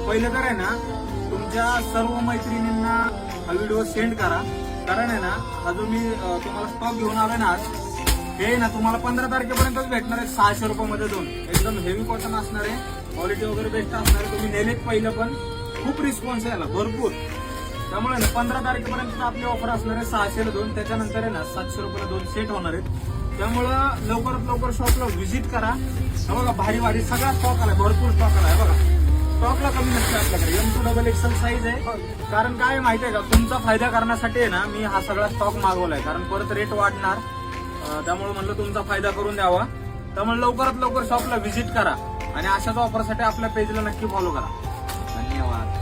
पहिलं तर आहे ना तुमच्या सर्व मैत्रिणींना हा व्हिडिओ सेंड करा. कारण आहे ना हा जो मी तुम्हाला स्टॉक घेऊन आलोय ना आज, हे ना तुम्हाला 15 तारखेपर्यंतच भेटणार आहे. 600 रुपयामध्ये दोन एकदम हेवी कॉटन असणार आहे, क्वालिटी वगैरे बेस्ट असणार आहे. तुम्ही नेलेत पहिलं पण खूप रिस्पॉन्स आहे याला भरपूर. त्यामुळे ना 15 तारखेपर्यंत आपली ऑफर असणार आहे 600 ला दोन. त्याच्यानंतर आहे ना 700 रुपयाला दोन सेट होणार आहेत. त्यामुळं लवकरात लवकर शॉपला व्हिजिट करा. बघा भारी भारी सगळा स्टॉक आलाय, भरपूर स्टॉक आलाय. बघा स्टॉकला कमी नसते आपल्याकडे. M2XXL साईज आहे. कारण काय माहिती आहे का, तुमचा फायदा करण्यासाठी आहे ना मी हा सगळा स्टॉक मागवलाय. कारण परत रेट वाढणार, त्यामुळे म्हणलं तुमचा फायदा करून द्यावा. त्यामुळे लवकरात लवकर शॉपला व्हिजिट करा आणि अशाच ऑफरसाठी आपल्या पेजला नक्की फॉलो करा. धन्यवाद.